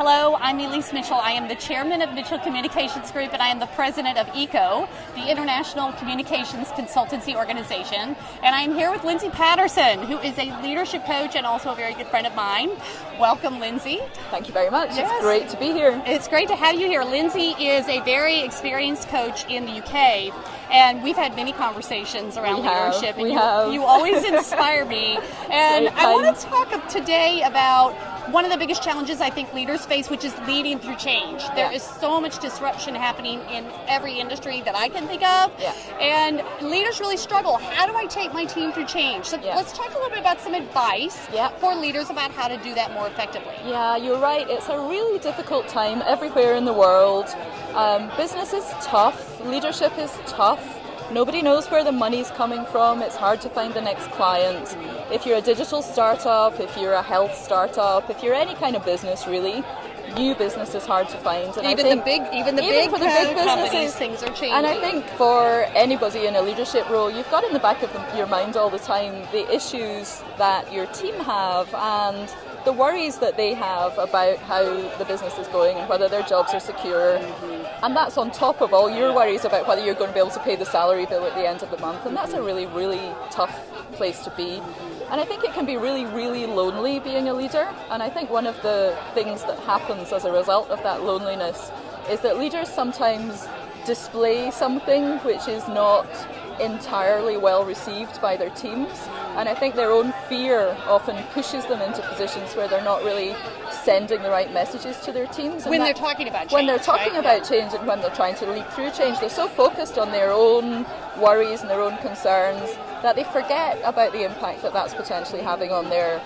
Hello, I'm Elise Mitchell. I am the chairman of Mitchell Communications Group, and I am the president of ECO, the International Communications Consultancy Organization. And I'm here with Lindsay Patterson, who is a leadership coach and also a very good friend of mine. Welcome, Lindsay. Thank you very much. Yes. It's great to be here. It's great to have you here. Lindsay is a very experienced coach in the UK, and we've had many conversations around leadership. You always inspire me. And I want to talk today about one of the biggest challenges I think leaders face, which is leading through change. There is so much disruption happening in every industry that I can think of, and leaders really struggle. How do I take my team through change? So let's talk a little bit about some advice for leaders about how to do that more effectively. Yeah, you're right. It's a really difficult time everywhere in the world. Business is tough. Leadership is tough. Nobody knows where the money's coming from. It's hard to find the next client. If you're a digital startup, if you're a health startup, if you're any kind of business really, new business is hard to find. And even the big businesses, things are changing. And I think for anybody in a leadership role, you've got in the back of your mind all the time the issues that your team have and the worries that they have about how the business is going and whether their jobs are secure. And that's on top of all your worries about whether you're going to be able to pay the salary bill at the end of the month. And that's a really, really tough place to be. And I think it can be really, really lonely being a leader. And I think one of the things that happens as a result of that loneliness is that leaders sometimes display something which is not entirely well received by their teams. And I think their own fear often pushes them into positions where they're not really sending the right messages to their teams. When they're talking about change. When they're talking about change and when they're trying to leap through change, they're so focused on their own worries and their own concerns that they forget about the impact that that's potentially having on their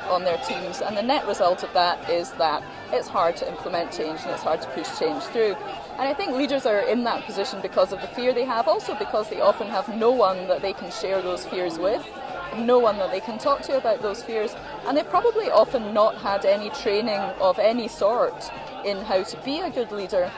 teams. And the net result of that is that it's hard to implement change and it's hard to push change through. And I think leaders are in that position because of the fear they have, also because they often have no one that they can share those fears with, no one that they can talk to about those fears, and they've probably often not had any training of any sort in how to be a good leader.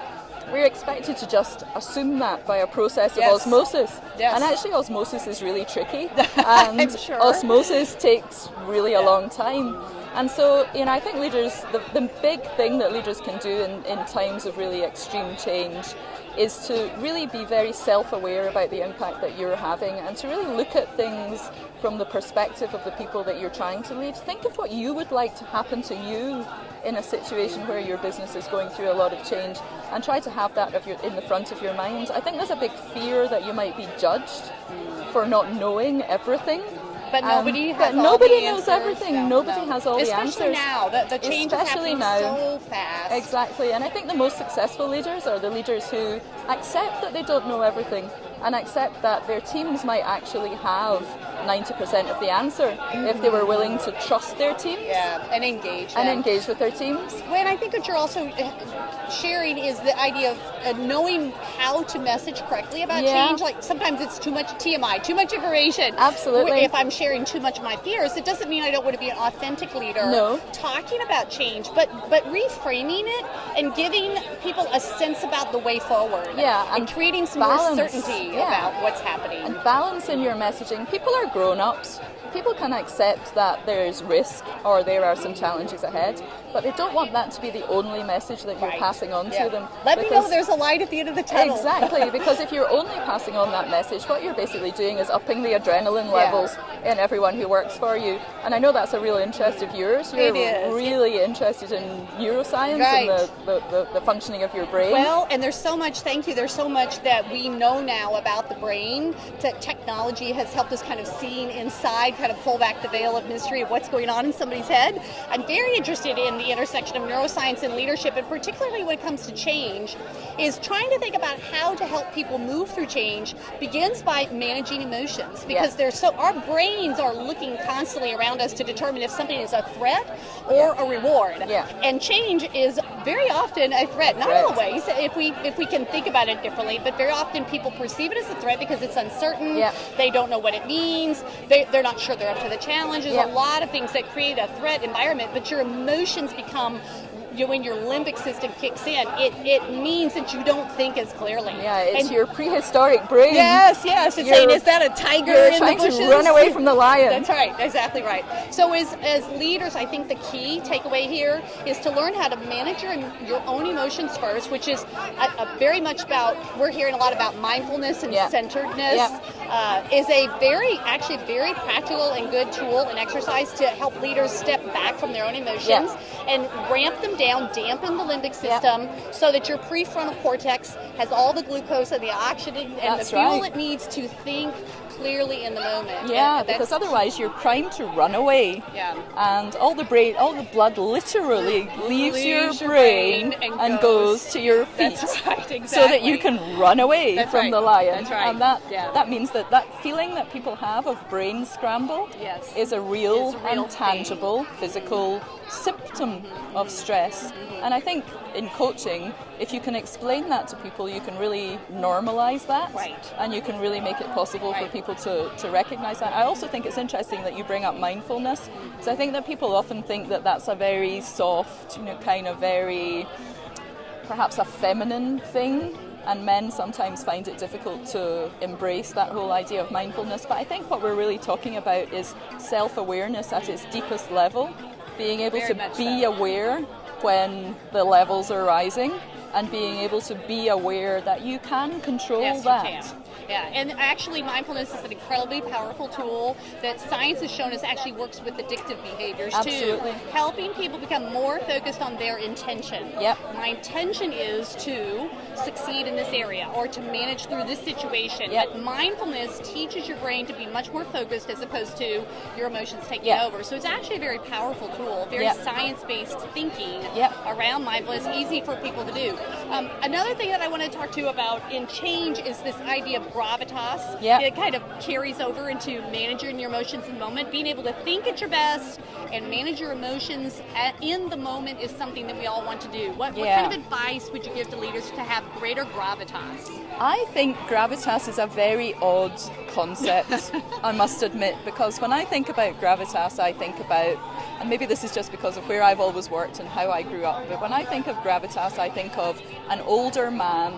We're expected to just assume that by a process of osmosis. And actually osmosis is really tricky. And osmosis takes really a long time. And so, I think leaders, the big thing that leaders can do in times of really extreme change is to really be very self-aware about the impact that you're having and to really look at things from the perspective of the people that you're trying to lead. Think of what you would like to happen to you in a situation where your business is going through a lot of change and try to have that in the front of your mind. I think there's a big fear that you might be judged for not knowing everything. But nobody knows everything. Nobody has all the answers. Especially now. The change is happening so fast. Exactly. And I think the most successful leaders are the leaders who accept that they don't know everything and accept that their teams might actually have 90% of the answer if they were willing to trust their teams. And engage. And engage with their teams. Well, and I think what you're also sharing is the idea of knowing how to message correctly about change. Like sometimes it's too much TMI, too much information. Absolutely. If I'm sharing too much of my fears, it doesn't mean I don't want to be an authentic leader talking about change, but reframing it and giving people a sense about the way forward. And creating some more certainty about what's happening. And balance in your messaging. People are grown-ups. People can accept that there's risk or there are some challenges ahead, but they don't want that to be the only message that you're passing on to them. Let me know there's a light at the end of the tunnel. Exactly, because if you're only passing on that message, what you're basically doing is upping the adrenaline levels in everyone who works for you. And I know that's a real interest of yours. You're really interested in neuroscience and the functioning of your brain. Well, and there's so much that we know now about the brain. Technology has helped us kind of see inside, kind of pull back the veil of mystery of what's going on in somebody's head. I'm very interested in the intersection of neuroscience and leadership, and particularly when it comes to change, is trying to think about how to help people move through change begins by managing emotions, because our brains are looking constantly around us to determine if something is a threat or a reward. And change is very often a threat. Not always, if we can think about it differently, but very often people perceive it as a threat because it's uncertain. They don't know what it means. They're not sure they're up to the challenge. There's a lot of things that create a threat environment, but your emotions become when your limbic system kicks in, it means that you don't think as clearly. Yeah, it's and your prehistoric brain. Yes, it's saying, is that a tiger You're in the trying bushes? to run away from the lion. That's right, exactly right. So as leaders, I think the key takeaway here is to learn how to manage your own emotions first, which is very much about, we're hearing a lot about mindfulness and centeredness. Is a very practical and good tool and exercise to help leaders step back from their own emotions and ramp them down, dampen the limbic system so that your prefrontal cortex has all the glucose and the oxygen and the fuel it needs to think clearly in the moment. Yeah, because otherwise you're primed to run away. Yeah. And all the blood literally leaves your brain and goes to your feet. That's right, exactly. So that you can run away from the lion. That's right. And that means that feeling that people have of brain scramble is a real and tangible physical symptom of stress. And I think in coaching, if you can explain that to people, you can really normalize that, and you can really make it possible for people to recognize that. I also think it's interesting that you bring up mindfulness, because I think that people often think that that's a very soft, kind of very, perhaps a feminine thing, and men sometimes find it difficult to embrace that whole idea of mindfulness. But I think what we're really talking about is self-awareness at its deepest level, being able to be aware when the levels are rising, and being able to be aware that you can control that. You can. Yeah, and actually mindfulness is an incredibly powerful tool that science has shown us actually works with addictive behaviors too. Helping people become more focused on their intention. My intention is to succeed in this area or to manage through this situation. But mindfulness teaches your brain to be much more focused as opposed to your emotions taking over. So it's actually a very powerful tool, very science-based thinking around mindfulness, easy for people to do. Another thing that I want to talk to you about in change is this idea of gravitas. It kind of carries over into managing your emotions in the moment. Being able to think at your best and manage your emotions in the moment is something that we all want to do. What kind of advice would you give to leaders to have greater gravitas? I think gravitas is a very odd concept, I must admit, because when I think about gravitas, I think about, and maybe this is just because of where I've always worked and how I grew up, but when I think of gravitas, I think of an older man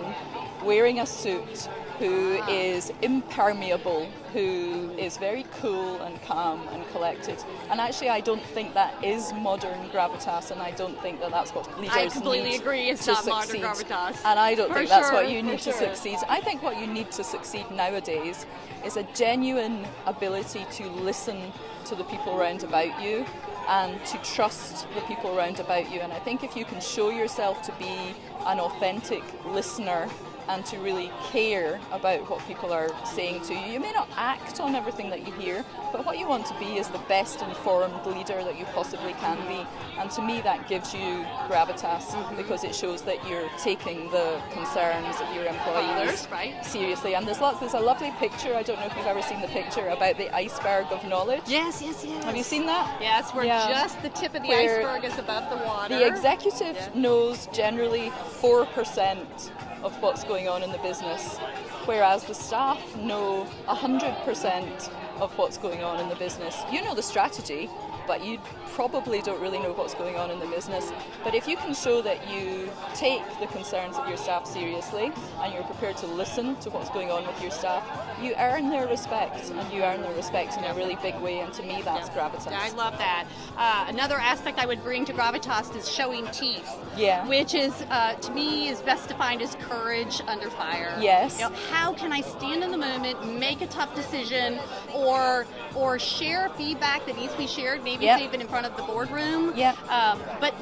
wearing a suit who is impermeable, who is very cool and calm and collected. And actually, I don't think that is modern gravitas, and I don't think that that's what leaders need to succeed. I completely agree, it's not modern gravitas. And I don't think that's what you need to succeed. I think what you need to succeed nowadays is a genuine ability to listen to the people around about you and to trust the people around about you. And I think if you can show yourself to be an authentic listener and to really care about what people are saying to you. You may not act on everything that you hear, but what you want to be is the best informed leader that you possibly can be. And to me, that gives you gravitas, because it shows that you're taking the concerns of your employees seriously. And there's a lovely picture, I don't know if you've ever seen the picture, about the iceberg of knowledge. Yes. Have you seen that? Yes, where just the tip of the iceberg is above the water. The executive knows generally 4% of what's going on in the business, whereas the staff know 100% of what's going on in the business. You know the strategy, but you probably don't really know what's going on in the business. But if you can show that you take the concerns of your staff seriously and you're prepared to listen to what's going on with your staff, you earn their respect, and you earn their respect in a really big way, and to me that's gravitas. I love that. Another aspect I would bring to gravitas is showing teeth, which is, to me, is best defined as courage under fire. Yes. How can I stand in the moment, make a tough decision, or share feedback that needs to be shared, maybe it's even in front of the boardroom, but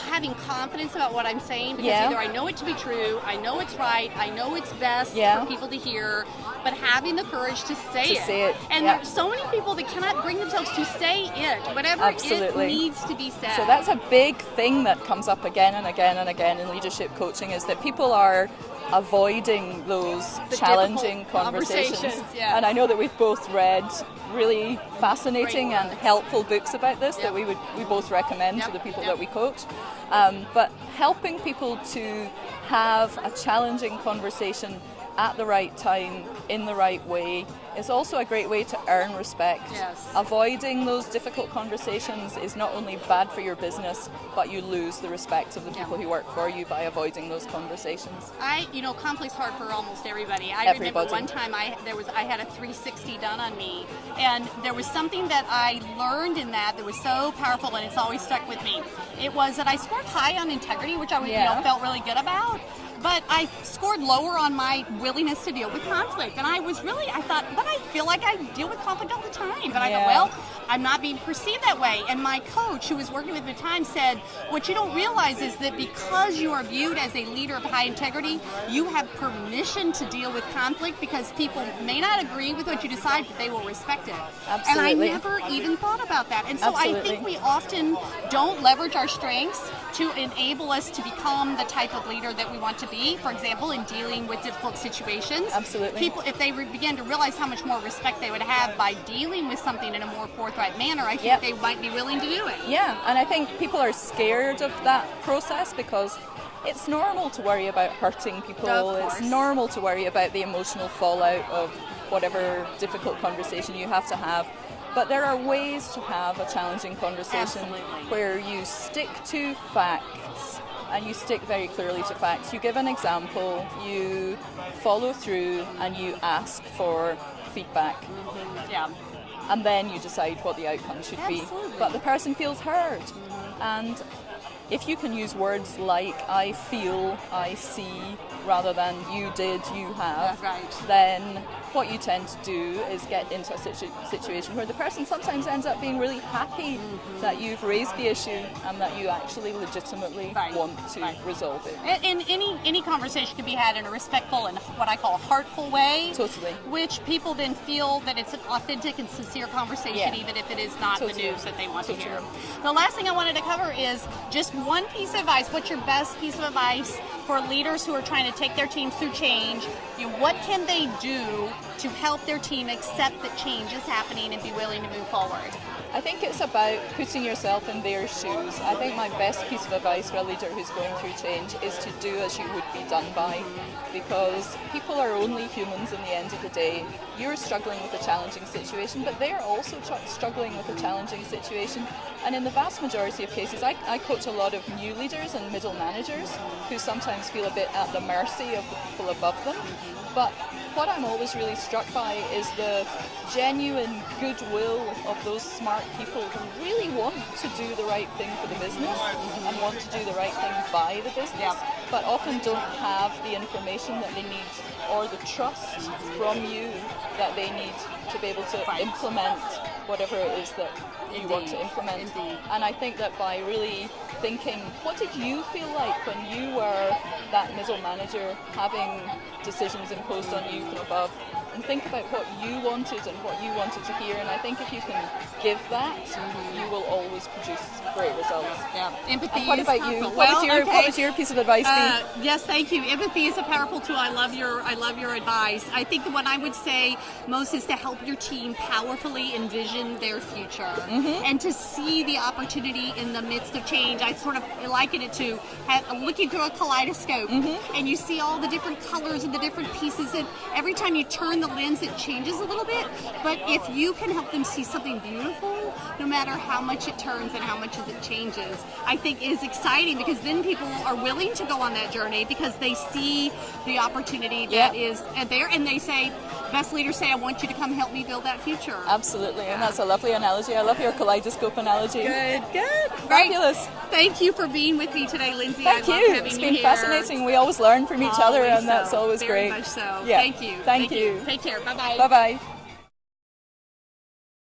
having confidence about what I'm saying, because either I know it to be true, I know it's right, I know it's best for people to hear, but having the courage to say it. And there's so many people that cannot bring themselves to say it, whatever it needs to be said. So that's a big thing that comes up again and again and again in leadership coaching, is that people are avoiding those challenging conversations. And I know that we've both read really fascinating and helpful books about this that we both recommend to the people that we coach. But helping people to have a challenging conversation at the right time, in the right way. It's also a great way to earn respect. Yes. Avoiding those difficult conversations is not only bad for your business, but you lose the respect of the people who work for you by avoiding those conversations. Conflict's hard for almost everybody. I Everybody. remember one time I had a 360 done on me, and there was something that I learned in that was so powerful, and it's always stuck with me. It was that I scored high on integrity, which I felt really good about. But I scored lower on my willingness to deal with conflict. And I thought, but I feel like I deal with conflict all the time. But I thought, well, I'm not being perceived that way. And my coach, who was working with me at the time, said, what you don't realize is that because you are viewed as a leader of high integrity, you have permission to deal with conflict because people may not agree with what you decide, but they will respect it. Absolutely. And I never even thought about that. And so Absolutely. I think we often don't leverage our strengths to enable us to become the type of leader that we want to be. For example, in dealing with difficult situations. Absolutely. People, if they began to realize how much more respect they would have by dealing with something in a more forthright manner, I think they might be willing to do it. Yeah, and I think people are scared of that process because it's normal to worry about hurting people. Of course. It's normal to worry about the emotional fallout of whatever difficult conversation you have to have. But there are ways to have a challenging conversation where you stick to facts and you stick very clearly to facts. You give an example, you follow through, and you ask for feedback. Yeah. And then you decide what the outcome should be. But the person feels heard. And if you can use words like I feel, I see, rather than you did, you have, then what you tend to do is get into a situation where the person sometimes ends up being really happy that you've raised the issue and that you actually legitimately want to resolve it. And any conversation can be had in a respectful and what I call heartful way. Totally. Which people then feel that it's an authentic and sincere conversation, even if it is not the news that they want to hear. The last thing I wanted to cover is just one piece of advice. What's your best piece of advice for leaders who are trying to take their teams through change? What can they do to help their team accept that change is happening and be willing to move forward? I think it's about putting yourself in their shoes. I think my best piece of advice for a leader who's going through change is to do as you would be done by, because people are only humans in the end of the day. You're struggling with a challenging situation, but they're also struggling with a challenging situation. And in the vast majority of cases, I coach a lot of new leaders and middle managers who sometimes feel a bit at the mercy of the people above them. But what I'm always really struck by is the genuine goodwill of those smart people who really want to do the right thing for the business and want to do the right thing by the business, but often don't have the information that they need or the trust from you that they need to be able to implement whatever it is that you want to implement. And I think that by really thinking, what did you feel like when you were that middle manager having decisions imposed on you from above, and think about what you wanted and what you wanted to hear. And I think if you can give that, you will always produce great results. Yeah, empathy. And what is about you? powerful. What would your piece of advice be? Yes, thank you. Empathy is a powerful tool. I love your advice. I think what I would say most is to help your team powerfully envision their future and to see the opportunity in the midst of change. I sort of liken it to looking through a kaleidoscope, and you see all the different colors and the different pieces, and every time you turn the lens, it changes a little bit. But if you can help them see something beautiful, no matter how much it turns and how much it changes, I think is exciting, because then people are willing to go on that journey because they see the opportunity that is there, and they say, best leaders say, I want you to come help me build that future. Absolutely, and that's a lovely analogy. I love your kaleidoscope analogy. Good. Fabulous. Thank you for being with me today, Lindsay. Thank you. It's been fascinating. We always learn from each other, and that's always Very great. much so. Yeah. Thank you. Thank you. Take care. Bye-bye. Bye-bye.